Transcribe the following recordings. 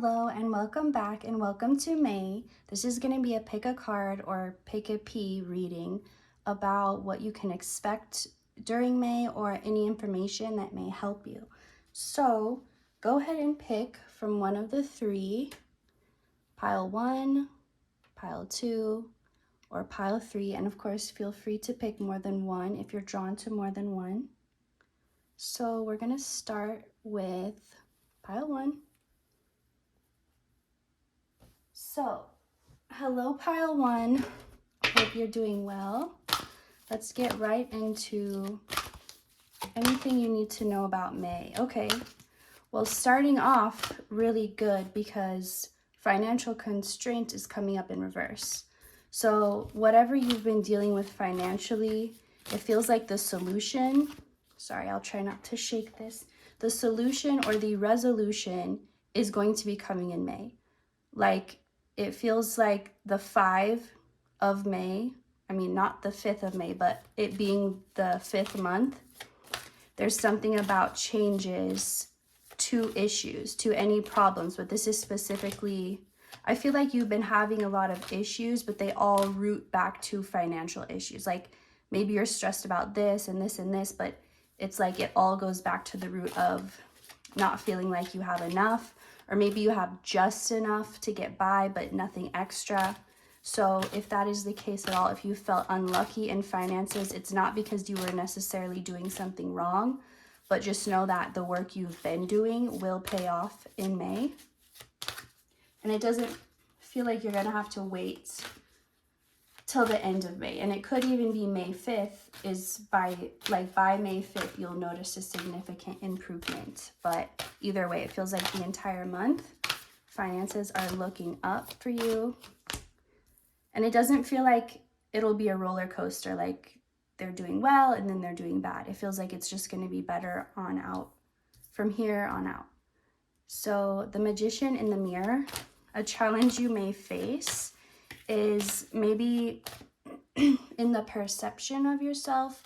Hello and welcome back and welcome to May. This is going to be a pick a card or pick a P reading about what you can expect during May or any information that may help you. So go ahead and pick from one of the three, pile 1, pile 2, or pile 3. And of course, feel free to pick more than one if you're drawn to more than one. So we're going to start with pile 1. So, hello pile 1, hope you're doing well. Let's get right into anything you need to know about May. Okay, well, starting off really good because financial constraint is coming up in reverse. So whatever you've been dealing with financially, it feels like the solution, sorry, I'll try not to shake this. The solution or the resolution is going to be coming in May. Like, it feels like the 5 of May, I mean, not the 5th of May, but it being the 5th month, there's something about changes to issues, to any problems, but this is specifically, I feel like you've been having a lot of issues, but they all root back to financial issues. Like, maybe you're stressed about this and this and this, but it's like it all goes back to the root of not feeling like you have enough, or maybe you have just enough to get by, but nothing extra. So if that is the case at all, if you felt unlucky in finances, it's not because you were necessarily doing something wrong, but just know that the work you've been doing will pay off in May. And it doesn't feel like you're gonna have to wait till the end of May. And it could even be May 5th is by May 5th, you'll notice a significant improvement. But either way, it feels like the entire month, finances are looking up for you. And it doesn't feel like it'll be a roller coaster, like they're doing well and then they're doing bad. It feels like it's just going to be better on out from here on out. So the Magician in the mirror, a challenge you may face is maybe in the perception of yourself.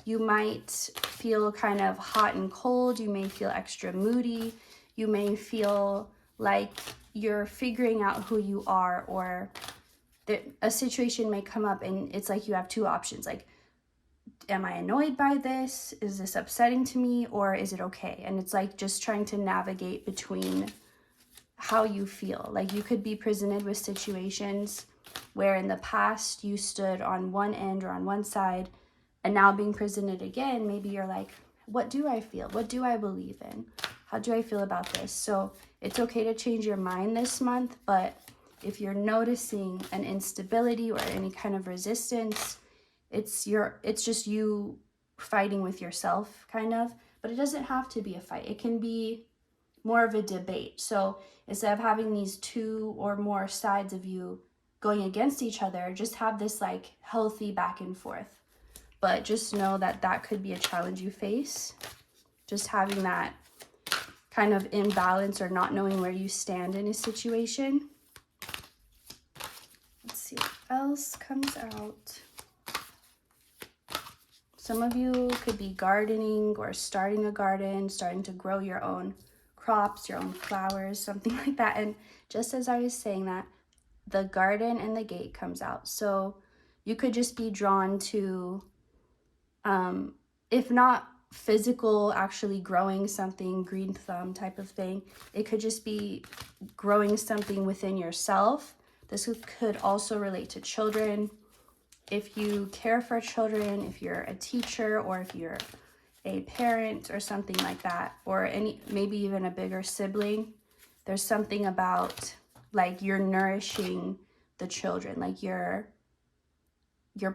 You might feel kind of hot and cold. You may feel extra moody. You may feel like you're figuring out who you are, or a situation may come up and it's like you have two options. Like, am I annoyed by this? Is this upsetting to me, or is it okay? And it's like just trying to navigate between how you feel. Like, you could be presented with situations where in the past you stood on one end or on one side, and now being presented again, maybe you're like, what do I feel? What do I believe in? How do I feel about this? So it's okay to change your mind this month, but if you're noticing an instability or any kind of resistance, it's just you fighting with yourself, kind of. But it doesn't have to be a fight. It can be more of a debate. So instead of having these two or more sides of you going against each other, just have this like healthy back and forth. But just know that that could be a challenge you face. Just having that kind of imbalance or not knowing where you stand in a situation. Let's see what else comes out. Some of you could be gardening or starting a garden, starting to grow your own crops, your own flowers, something like that. And just as I was saying that, the garden and the gate comes out. So you could just be drawn to, if not physical, actually growing something, green thumb type of thing, it could just be growing something within yourself. This could also relate to children. If you care for children, if you're a teacher, or if you're a parent or something like that, or maybe even a bigger sibling, there's something about like you're nourishing the children, like you're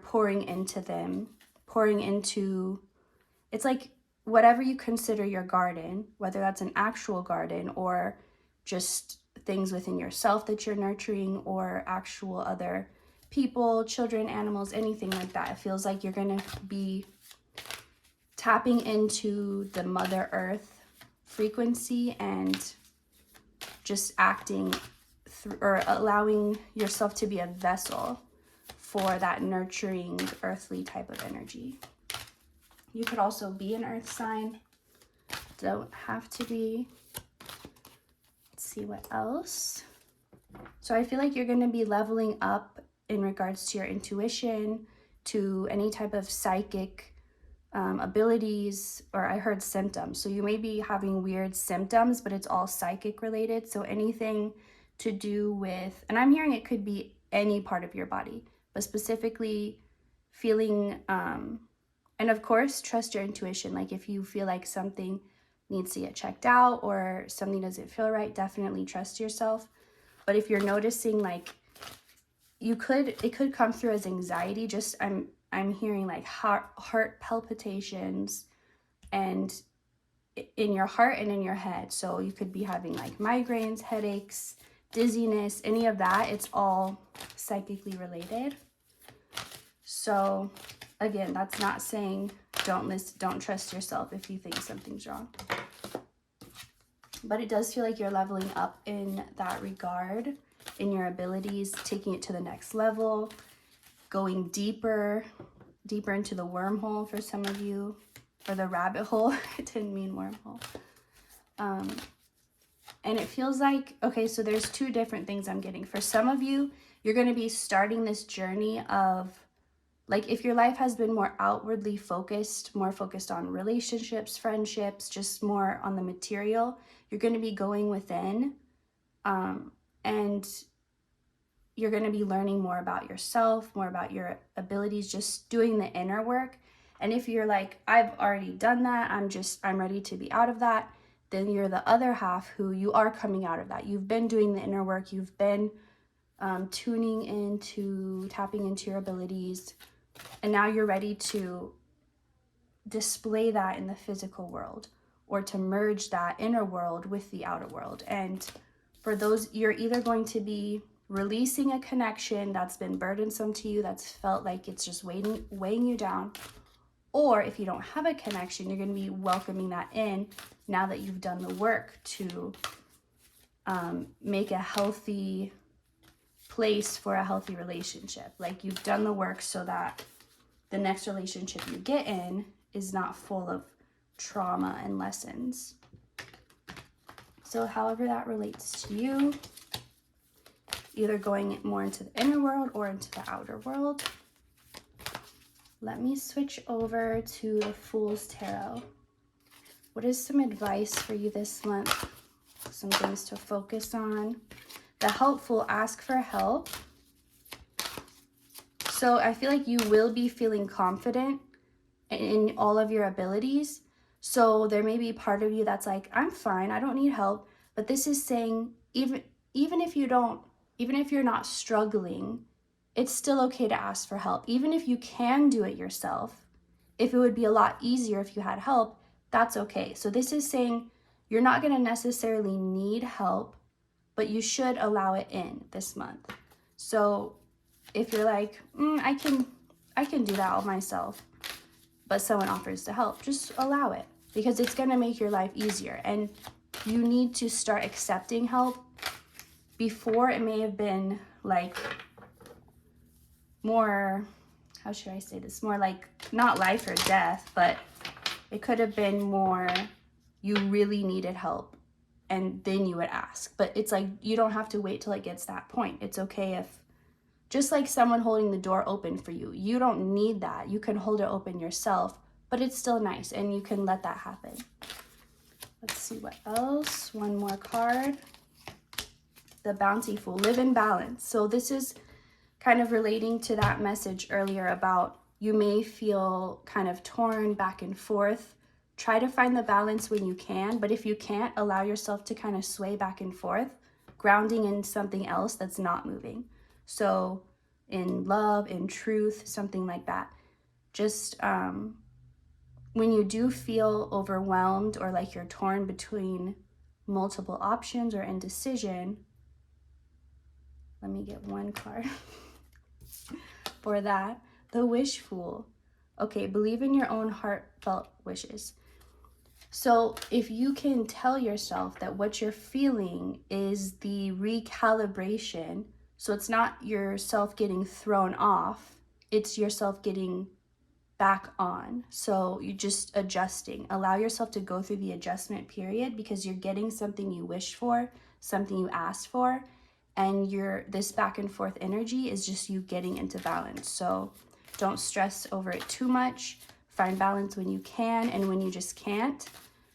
pouring into them, it's like whatever you consider your garden, whether that's an actual garden or just things within yourself that you're nurturing, or actual other people, children, animals, anything like that. It feels like you're going to be tapping into the Mother Earth frequency and just acting or allowing yourself to be a vessel for that nurturing earthly type of energy. You could also be an earth sign. Don't have to be. Let's see what else. So I feel like you're going to be leveling up in regards to your intuition, to any type of psychic abilities, or I heard symptoms. So you may be having weird symptoms, but it's all psychic related. So anything to do with, and I'm hearing it could be any part of your body, but specifically feeling, and of course, trust your intuition. Like if you feel like something needs to get checked out or something doesn't feel right, definitely trust yourself. But if you're noticing like it could come through as anxiety, just I'm hearing like heart palpitations and in your heart and in your head. So you could be having like migraines, headaches, dizziness, any of that. It's all psychically related. So again, that's not saying don't trust yourself if you think something's wrong. But it does feel like you're leveling up in that regard, in your abilities, taking it to the next level, going deeper into the wormhole for some of you, or the rabbit hole. It didn't mean wormhole. And it feels like, okay, so there's two different things I'm getting. For some of you, you're going to be starting this journey of, like, if your life has been more outwardly focused, more focused on relationships, friendships, just more on the material, you're going to be going within, and you're going to be learning more about yourself, more about your abilities, just doing the inner work. And if you're like, I've already done that, I'm ready to be out of that, then you're the other half who you are coming out of that. You've been doing the inner work. You've been tapping into your abilities. And now you're ready to display that in the physical world, or to merge that inner world with the outer world. And for those, you're either going to be releasing a connection that's been burdensome to you, that's felt like it's just weighing you down. Or if you don't have a connection, you're going to be welcoming that in now that you've done the work to make a healthy place for a healthy relationship. Like you've done the work so that the next relationship you get in is not full of trauma and lessons. So however that relates to you, either going more into the inner world or into the outer world. Let me switch over to the Fool's Tarot. What is some advice for you this month? Some things to focus on. The helpful, ask for help. So I feel like you will be feeling confident in all of your abilities. So there may be part of you that's like, I'm fine, I don't need help. But this is saying, even if you're not struggling, it's still okay to ask for help. Even if you can do it yourself, if it would be a lot easier if you had help, that's okay. So this is saying you're not going to necessarily need help, but you should allow it in this month. So if you're like, I can do that all myself, but someone offers to help, just allow it, because it's going to make your life easier. And you need to start accepting help. Before, it may have been like more, how should I say this? More like not life or death, but it could have been more you really needed help and then you would ask. But it's like you don't have to wait till it gets to that point. It's okay if, just like someone holding the door open for you, you don't need that. You can hold it open yourself, but it's still nice and you can let that happen. Let's see what else. One more card. The Bountiful, live in balance. So this is kind of relating to that message earlier about you may feel kind of torn back and forth. Try to find the balance when you can, but if you can't, allow yourself to kind of sway back and forth, grounding in something else that's not moving. So in love, in truth, something like that. Just when you do feel overwhelmed or like you're torn between multiple options or indecision, let me get one card for that. The Wishful. Okay, believe in your own heartfelt wishes. So if you can tell yourself that what you're feeling is the recalibration, so it's not yourself getting thrown off, it's yourself getting back on. So you're just adjusting. Allow yourself to go through the adjustment period because you're getting something you wish for. something you asked for, and this back and forth energy is just you getting into balance. So don't stress over it too much. Find balance when you can, and when you just can't,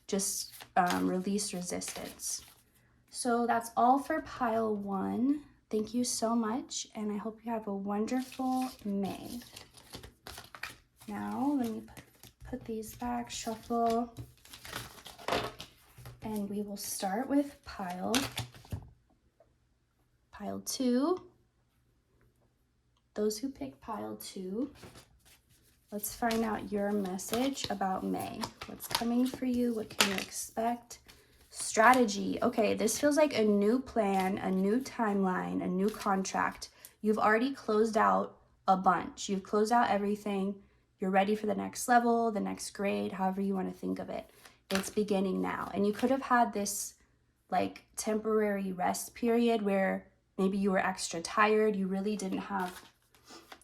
just release resistance. So that's all for pile 1. Thank you so much, and I hope you have a wonderful May. Now let me put these back, shuffle, and we will start with pile 2. Those who pick pile 2, let's find out your message about May. What's coming for you? What can you expect? Strategy. Okay, this feels like a new plan, a new timeline, a new contract. You've already closed out a bunch. You've closed out everything. You're ready for the next level, the next grade, however you want to think of it. It's beginning now. And you could have had this like temporary rest period where maybe you were extra tired. You really didn't have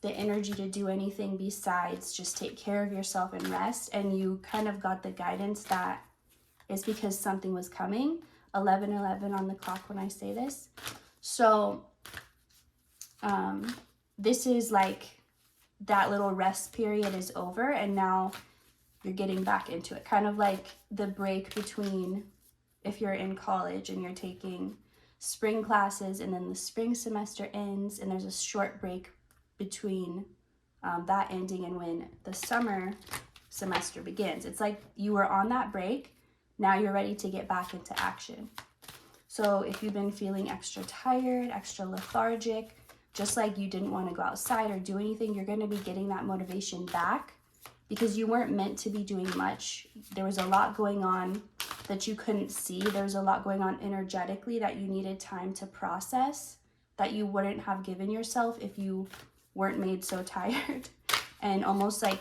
the energy to do anything besides just take care of yourself and rest. And you kind of got the guidance that it's because something was coming. 11:11 on the clock when I say this. So this is like that little rest period is over, and now you're getting back into it. Kind of like the break between if you're in college and you're taking spring classes and then the spring semester ends and there's a short break between that ending and when the summer semester begins. It's like you were on that break, now you're ready to get back into action. So if you've been feeling extra tired, extra lethargic, just like you didn't want to go outside or do anything, you're going to be getting that motivation back because you weren't meant to be doing much. There was a lot going on that you couldn't see. There was a lot going on energetically that you needed time to process that you wouldn't have given yourself if you weren't made so tired. And almost like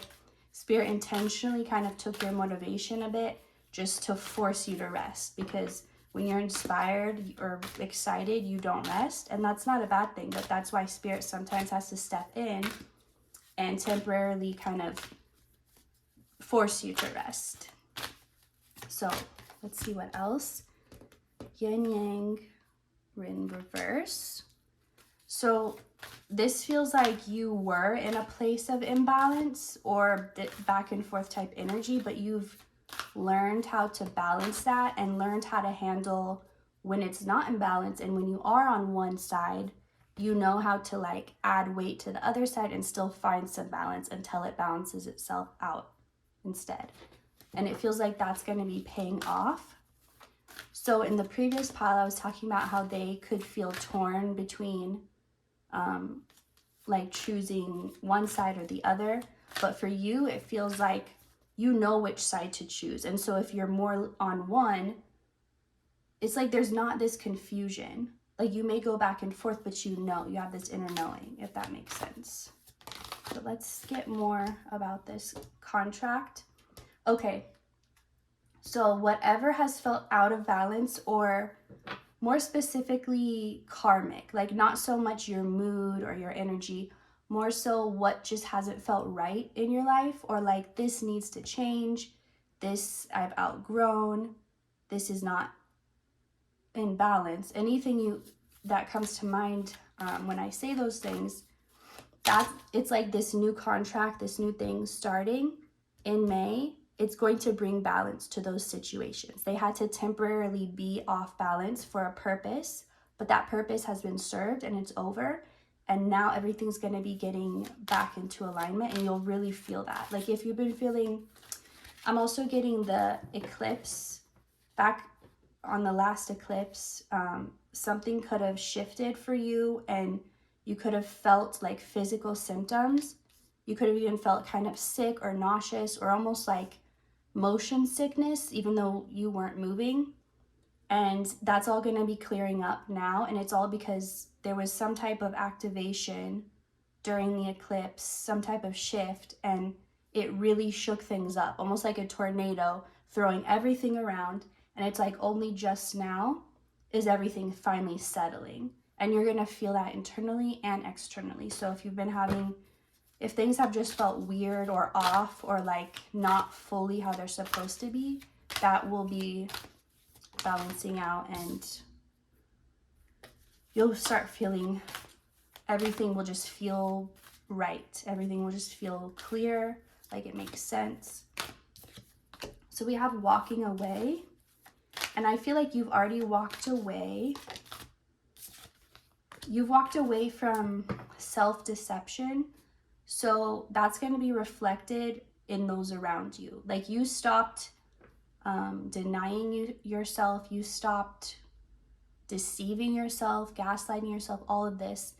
Spirit intentionally kind of took your motivation a bit just to force you to rest, because when you're inspired or excited, you don't rest. And that's not a bad thing, but that's why Spirit sometimes has to step in and temporarily kind of force you to rest. So let's see what else. Yin Yang in reverse. So this feels like you were in a place of imbalance or back and forth type energy, but you've learned how to balance that and learned how to handle when it's not in balance. And when you are on one side, you know how to like add weight to the other side and still find some balance until it balances itself out instead. And it feels like that's going to be paying off. So in the previous pile, I was talking about how they could feel torn between like choosing one side or the other. But for you, it feels like you know which side to choose. And so if you're more on one, it's like there's not this confusion. Like you may go back and forth, but you know, you have this inner knowing, if that makes sense. So let's get more about this contract. Okay. So whatever has felt out of balance, or more specifically karmic, like not so much your mood or your energy, more so what just hasn't felt right in your life, or like this needs to change, this I've outgrown, this is not in balance. Anything that comes to mind when I say those things, it's like this new contract, this new thing starting in May. It's going to bring balance to those situations. They had to temporarily be off balance for a purpose, but that purpose has been served and it's over. And now everything's going to be getting back into alignment, and you'll really feel that. Like if you've been feeling, I'm also getting the eclipse back on the last eclipse. Something could have shifted for you and you could have felt like physical symptoms. You could have even felt kind of sick or nauseous or almost like motion sickness, even though you weren't moving. And that's all going to be clearing up now. And it's all because there was some type of activation during the eclipse, some type of shift, and it really shook things up, almost like a tornado throwing everything around. And it's like only just now is everything finally settling. And you're going to feel that internally and externally. So if things have just felt weird or off or like not fully how they're supposed to be, that will be balancing out and you'll start feeling everything will just feel right. Everything will just feel clear, like it makes sense. So we have walking away. And I feel like you've already walked away. You've walked away from self-deception. So that's going to be reflected in those around you. Like you stopped denying yourself. You stopped deceiving yourself, gaslighting yourself, all of this.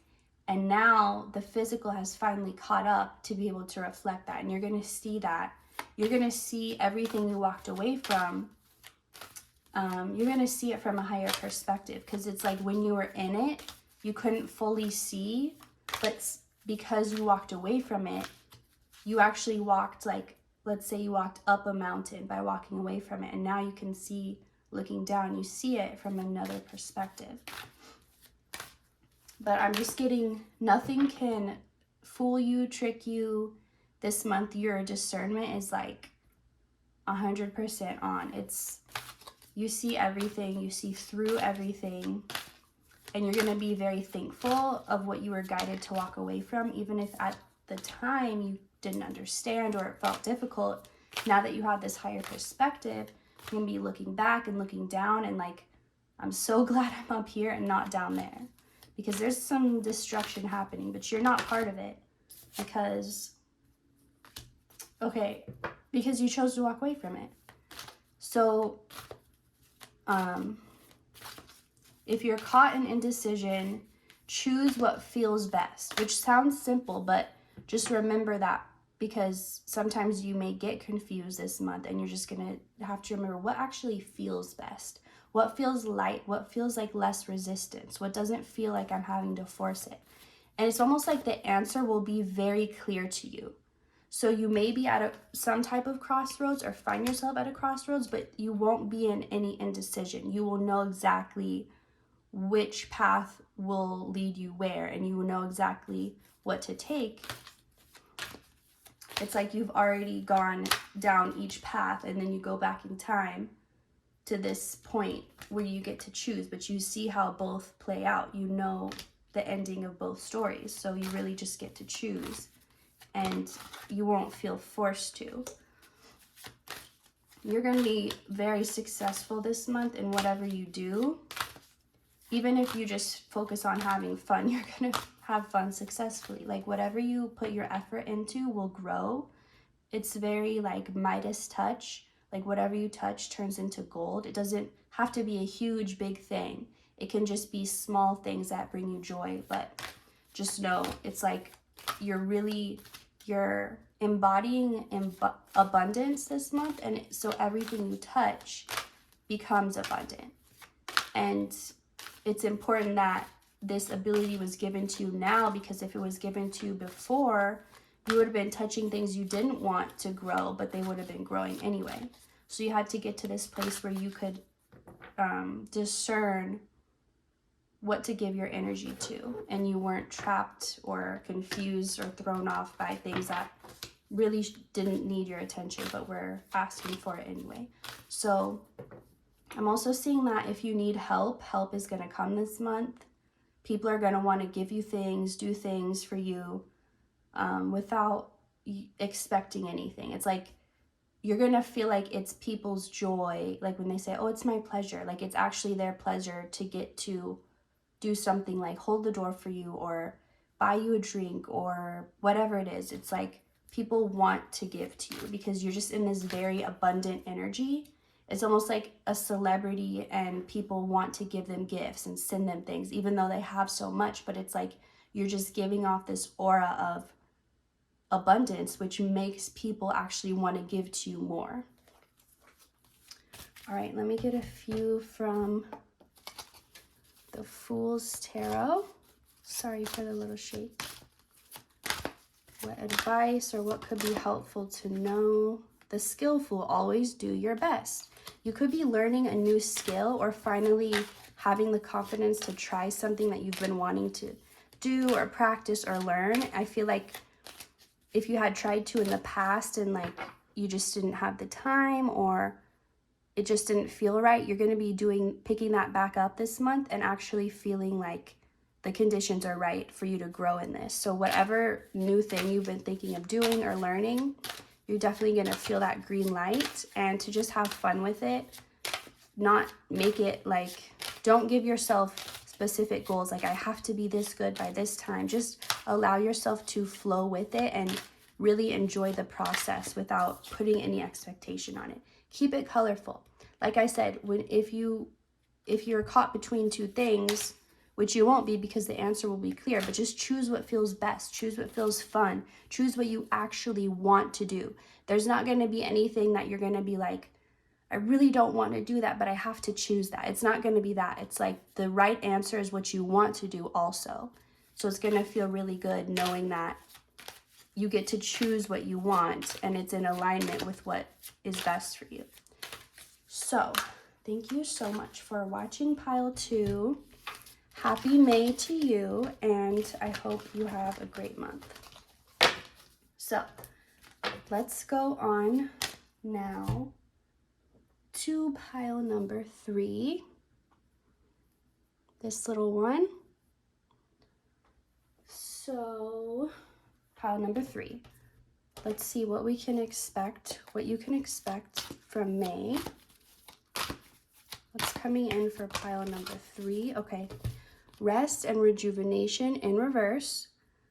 And now the physical has finally caught up to be able to reflect that. And you're going to see that. You're going to see everything you walked away from. You're going to see it from a higher perspective, because it's like when you were in it, you couldn't fully see, but because you walked away from it, you actually walked, like, let's say you walked up a mountain by walking away from it, and now you can see, looking down, you see it from another perspective. But I'm just getting, nothing can fool you, trick you. This month, your discernment is like 100% on. You see everything, you see through everything, and you're going to be very thankful of what you were guided to walk away from, even if at the time you didn't understand or it felt difficult. Now that you have this higher perspective, you're going to be looking back and looking down and like, I'm so glad I'm up here and not down there, because there's some destruction happening, but you're not part of it because you chose to walk away from it. So, if you're caught in indecision, choose what feels best, which sounds simple, but just remember that, because sometimes you may get confused this month and you're just going to have to remember what actually feels best, what feels light, what feels like less resistance, what doesn't feel like I'm having to force it. And it's almost like the answer will be very clear to you. So you may be at some type of crossroads or find yourself at a crossroads, but you won't be in any indecision. You will know exactly which path will lead you where, and you will know exactly what to take. It's like you've already gone down each path, and then you go back in time to this point where you get to choose, but you see how both play out. You know the ending of both stories, so you really just get to choose. And you won't feel forced to. You're going to be very successful this month in whatever you do. Even if you just focus on having fun, you're going to have fun successfully. Like whatever you put your effort into will grow. It's very like Midas touch. Like whatever you touch turns into gold. It doesn't have to be a huge, big thing. It can just be small things that bring you joy. But just know it's like you're embodying abundance this month, and so everything you touch becomes abundant. And it's important that this ability was given to you now, because if it was given to you before, you would have been touching things you didn't want to grow, but they would have been growing anyway. So you had to get to this place where you could discern what to give your energy to, and you weren't trapped or confused or thrown off by things that really didn't need your attention but were asking for it anyway. So I'm also seeing that if you need help is going to come this month. People are going to want to give you things, do things for you without expecting anything. It's like you're going to feel like it's people's joy, like when they say, oh, it's my pleasure, like it's actually their pleasure to get to do something like hold the door for you or buy you a drink or whatever it is. It's like people want to give to you because you're just in this very abundant energy. It's almost like a celebrity and people want to give them gifts and send them things, even though they have so much. But it's like you're just giving off this aura of abundance, which makes people actually want to give to you more. All right, let me get a few from the Fool's Tarot. Sorry for the little shake. What advice or what could be helpful to know? The skillful, always do your best. You could be learning a new skill or finally having the confidence to try something that you've been wanting to do or practice or learn. I feel like if you had tried to in the past and like you just didn't have the time or it just didn't feel right, you're going to be picking that back up this month and actually feeling like the conditions are right for you to grow in this. So whatever new thing you've been thinking of doing or learning, you're definitely going to feel that green light, and to just have fun with it. Not make it like, don't give yourself specific goals like I have to be this good by this time. Just allow yourself to flow with it and really enjoy the process without putting any expectation on it. Keep it colorful. Like I said, if you're caught between two things, which you won't be because the answer will be clear, but just choose what feels best. Choose what feels fun. Choose what you actually want to do. There's not going to be anything that you're going to be like, I really don't want to do that, but I have to choose that. It's not going to be that. It's like the right answer is what you want to do also. So it's going to feel really good knowing that you get to choose what you want and it's in alignment with what is best for you. So thank you so much for watching pile 2. Happy May to you, and I hope you have a great month. So let's go on now to pile number 3. This little one. So pile number 3. Let's see what we can expect, what you can expect from May. What's coming in for pile number 3? Okay. Rest and rejuvenation in reverse.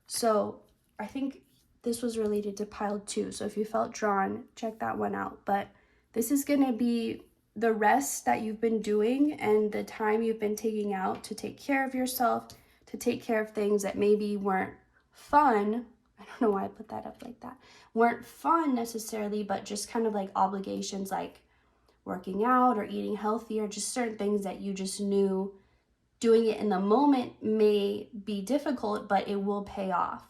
So I think this was related to pile 2. So if you felt drawn, check that one out. But this is going to be the rest that you've been doing and the time you've been taking out to take care of yourself, to take care of things that maybe weren't fun. I don't know why I put that up like that. Weren't fun necessarily, but just kind of like obligations like working out or eating healthy, or just certain things that you just knew doing it in the moment may be difficult, but it will pay off.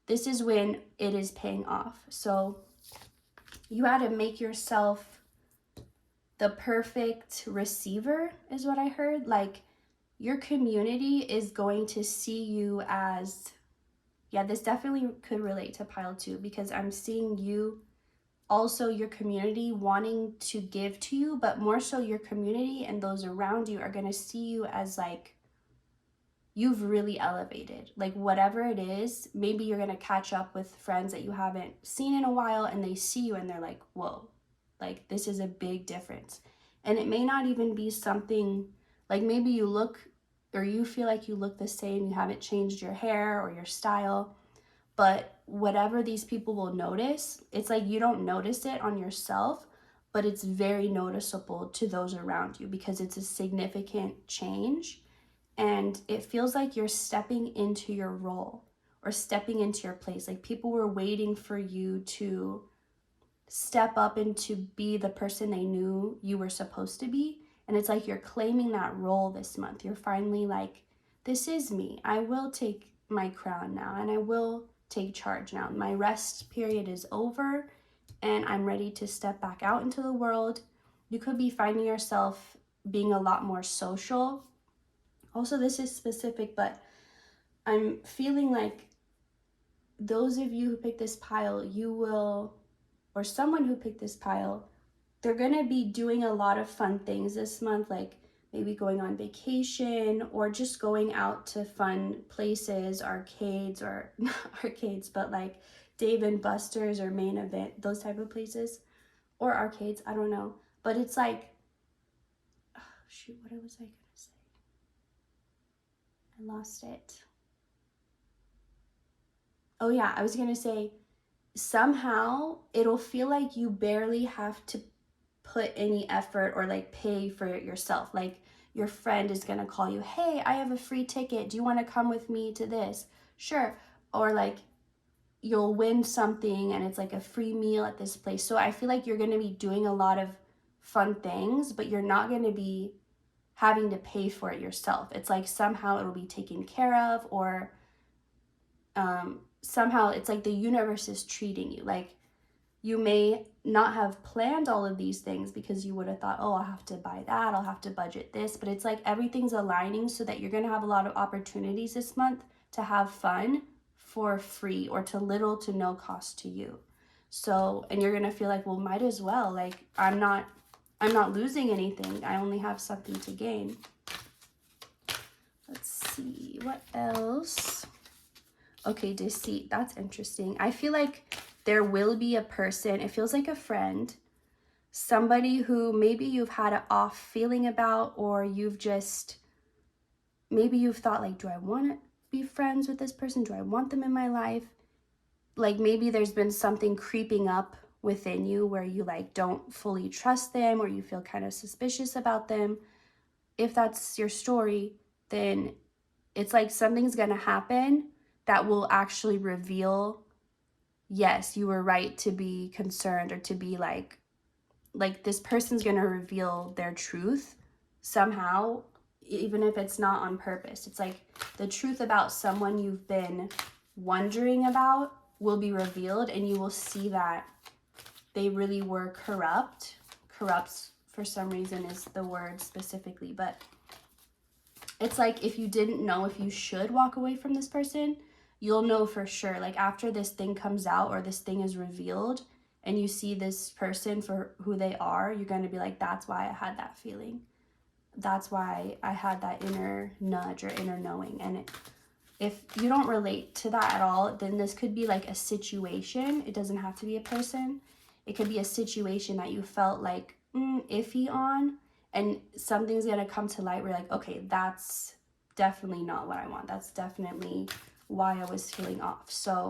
This is when it is paying off. So you had to make yourself the perfect receiver is what I heard. Like your community is going to see you as, yeah, this definitely could relate to pile 2 because I'm seeing you also, your community wanting to give to you, but more so your community and those around you are going to see you as like you've really elevated. Like whatever it is, maybe you're going to catch up with friends that you haven't seen in a while and they see you and they're like, whoa, like this is a big difference. And it may not even be something like maybe you look or you feel like you look the same, you haven't changed your hair or your style, but whatever these people will notice, it's like you don't notice it on yourself, but it's very noticeable to those around you because it's a significant change. And it feels like you're stepping into your role or stepping into your place. Like people were waiting for you to step up and to be the person they knew you were supposed to be. And it's like you're claiming that role this month. You're finally like, this is me. I will take my crown now and I will take charge now. My rest period is over and I'm ready to step back out into the world. You could be finding yourself being a lot more social. Also, this is specific, but I'm feeling like those of you who picked this pile, you will, or someone who picked this pile, they're going to be doing a lot of fun things this month, like maybe going on vacation or just going out to fun places, arcades, or not arcades, but like Dave and Buster's or Main Event, those type of places, or arcades, I don't know. But it's like, oh, shoot, what was I going to say? I lost it. Oh yeah, I was going to say, somehow it'll feel like you barely have to put any effort or like pay for it yourself. Like your friend is gonna call you, hey, I have a free ticket, do you want to come with me to this? Sure. Or like you'll win something and it's like a free meal at this place. So I feel like you're gonna be doing a lot of fun things, but you're not gonna be having to pay for it yourself. It's like somehow it'll be taken care of, or somehow it's like the universe is treating you. Like you may not have planned all of these things because you would have thought, oh, I'll have to buy that, I'll have to budget this, but it's like everything's aligning so that you're going to have a lot of opportunities this month to have fun for free or to little to no cost to you. So, and you're going to feel like, well, might as well, like I'm not losing anything. I only have something to gain. Let's see, what else? Okay, deceit. That's interesting. I feel like there will be a person, it feels like a friend, somebody who maybe you've had an off feeling about, or you've just, maybe you've thought like, do I want to be friends with this person? Do I want them in my life? Like maybe there's been something creeping up within you where you like don't fully trust them, or you feel kind of suspicious about them. If that's your story, then it's like something's gonna happen that will actually reveal, yes, you were right to be concerned, or to be like this person's gonna reveal their truth somehow, even if it's not on purpose. It's like the truth about someone you've been wondering about will be revealed, and you will see that they really were corrupt. Corrupts, for some reason, is the word specifically, but it's like if you didn't know if you should walk away from this person, you'll know for sure. Like after this thing comes out, or this thing is revealed, and you see this person for who they are, you're going to be like, that's why I had that feeling. That's why I had that inner nudge or inner knowing. And if you don't relate to that at all, then this could be like a situation. It doesn't have to be a person. It could be a situation that you felt like iffy on, and something's going to come to light where you're like, okay, that's definitely not what I want. That's definitely why I was feeling off. So,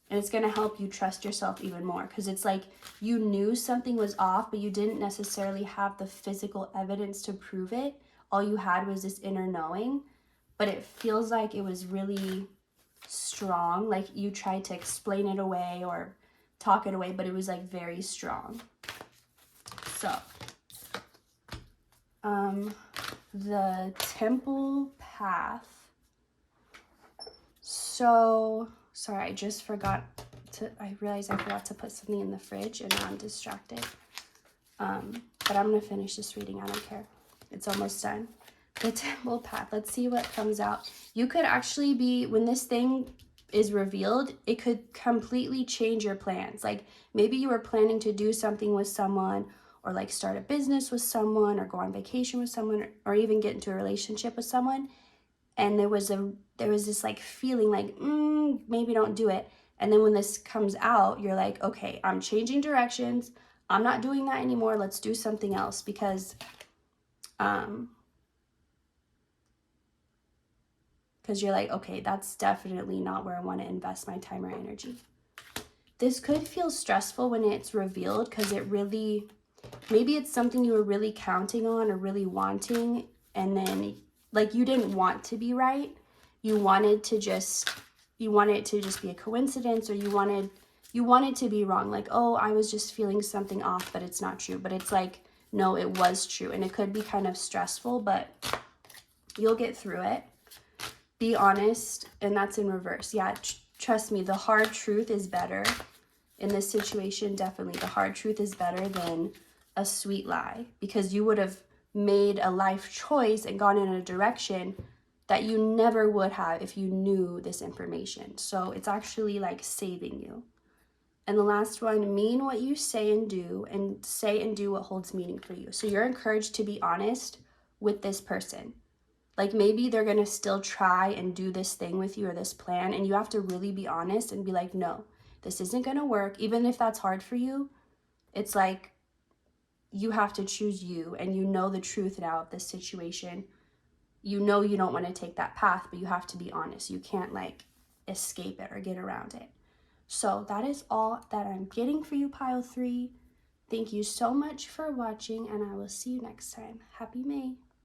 and it's going to help you trust yourself even more, because it's like you knew something was off, but you didn't necessarily have the physical evidence to prove it. All you had was this inner knowing, but it feels like it was really strong. Like you tried to explain it away or talk it away, but it was like very strong. So, the temple path. So, sorry, I just forgot to, I realized I forgot to put something in the fridge, and now I'm distracted. But I'm going to finish this reading. I don't care. It's almost done. The temple path. Let's see what comes out. You could actually be, when this thing is revealed, it could completely change your plans. Like maybe you were planning to do something with someone, or like start a business with someone, or go on vacation with someone, or even get into a relationship with someone. And there was this like feeling like, maybe don't do it. And then when this comes out, you're like, okay, I'm changing directions. I'm not doing that anymore. Let's do something else, because you're like, okay, that's definitely not where I want to invest my time or energy. This could feel stressful when it's revealed, because it really, maybe it's something you were really counting on or really wanting, and then like you didn't want to be right. You wanted it to just be a coincidence, or you wanted to be wrong. Like, oh, I was just feeling something off, but it's not true. But it's like, no, it was true. And it could be kind of stressful, but you'll get through it. Be honest. And that's in reverse. Yeah, trust me, the hard truth is better. In this situation, definitely the hard truth is better than a sweet lie, because you would have made a life choice and gone in a direction that you never would have if you knew this information. So it's actually like saving you. And the last one, mean what you say and do, and say and do what holds meaning for you. So you're encouraged to be honest with this person. Like maybe they're going to still try and do this thing with you, or this plan, and you have to really be honest and be like, no, this isn't going to work. Even if that's hard for you, it's like you have to choose you, and you know the truth now of this situation. You know you don't want to take that path, but you have to be honest. You can't like escape it or get around it. So that is all that I'm getting for you, pile 3. Thank you so much for watching, and I will see you next time. Happy May.